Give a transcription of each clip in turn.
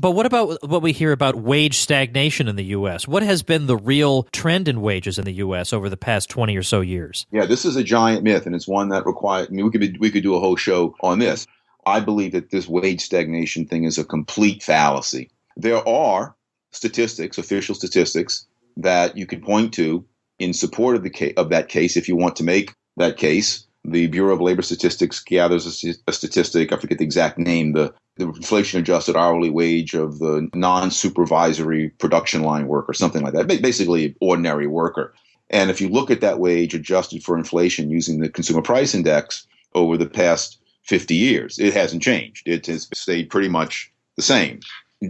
But what about what we hear about wage stagnation in the U.S.? What has been the real trend in wages in the U.S. over the past 20 or so years? Yeah, this is a giant myth, and it's one that requires, I mean, we could do a whole show on this. I believe that this wage stagnation thing is a complete fallacy. There are statistics, official statistics, that you can point to in support of that case if you want to make that case. The Bureau of Labor Statistics gathers a statistic, I forget the exact name, the inflation-adjusted hourly wage of the non-supervisory production line worker, something like that, basically ordinary worker. And if you look at that wage adjusted for inflation using the Consumer Price Index over the past 50 years, it hasn't changed. It has stayed pretty much the same,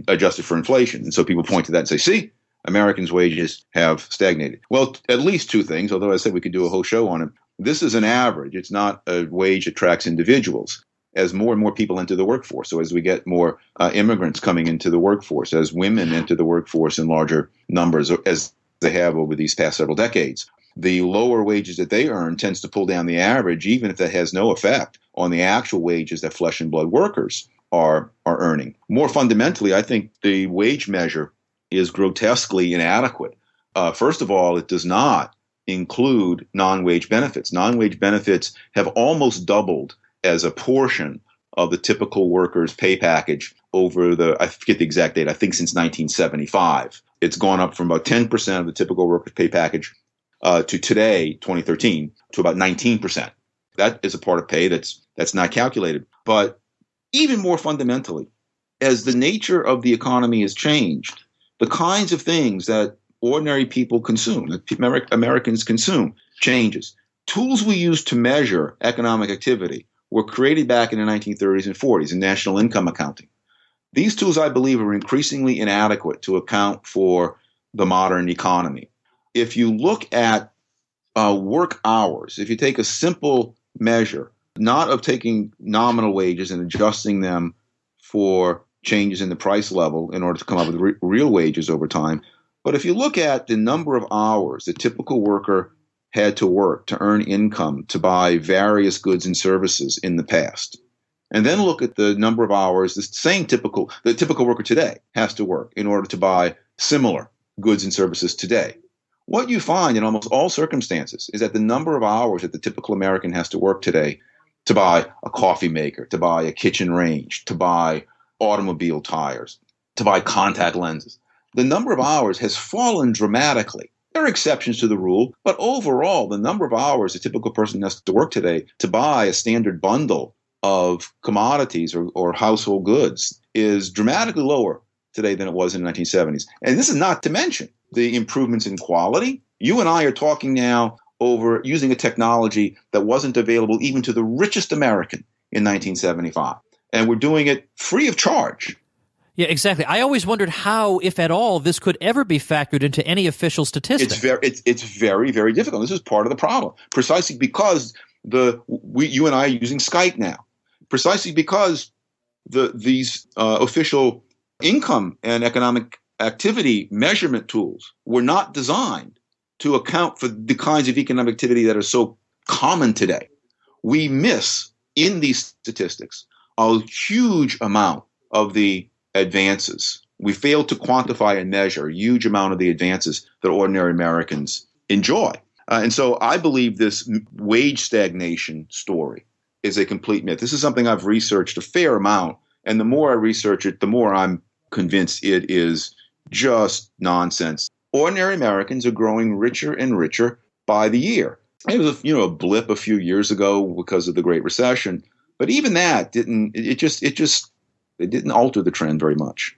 adjusted for inflation. And so people point to that and say, see, Americans' wages have stagnated. Well, at least two things, although I said we could do a whole show on it. This is an average. It's not a wage that tracks individuals. As more and more people enter the workforce, so as we get more immigrants coming into the workforce, as women enter the workforce in larger numbers, as they have over these past several decades, the lower wages that they earn tends to pull down the average, even if that has no effect on the actual wages that flesh and blood workers are earning. More fundamentally, I think the wage measure is grotesquely inadequate. First of all, it does not include non-wage benefits. Non-wage benefits have almost doubled as a portion of the typical worker's pay package over I forget the exact date, I think since 1975. It's gone up from about 10% of the typical worker's pay package to today, 2013, to about 19%. That is a part of pay that's not calculated. But even more fundamentally, as the nature of the economy has changed, the kinds of things that ordinary people consume, that Americans consume, changes. Tools we use to measure economic activity were created back in the 1930s and 40s in national income accounting. These tools, I believe, are increasingly inadequate to account for the modern economy. If you look at work hours, if you take a simple measure, not of taking nominal wages and adjusting them for changes in the price level in order to come up with real wages over time, but if you look at the number of hours the typical worker had to work to earn income to buy various goods and services in the past, and then look at the number of hours the typical worker today has to work in order to buy similar goods and services today, what you find in almost all circumstances is that the number of hours that the typical American has to work today to buy a coffee maker, to buy a kitchen range, to buy automobile tires, to buy contact lenses, the number of hours has fallen dramatically. There are exceptions to the rule, but overall, the number of hours a typical person has to work today to buy a standard bundle of commodities or household goods is dramatically lower today than it was in the 1970s. And this is not to mention the improvements in quality. You and I are talking now over using a technology that wasn't available even to the richest American in 1975. And we're doing it free of charge. Yeah, exactly. I always wondered how, if at all, this could ever be factored into any official statistic. It's very, very difficult. This is part of the problem, precisely because you and I are using Skype now, precisely because these official income and economic activity measurement tools were not designed to account for the kinds of economic activity that are so common today. We miss in these statistics a huge amount of the advances. We fail to quantify and measure a huge amount of the advances that ordinary Americans enjoy. And so I believe this wage stagnation story is a complete myth. This is something I've researched a fair amount. And the more I research it, the more I'm convinced it is just nonsense. Ordinary Americans are growing richer and richer by the year. It was a blip a few years ago because of the Great Recession. But even that didn't alter the trend very much.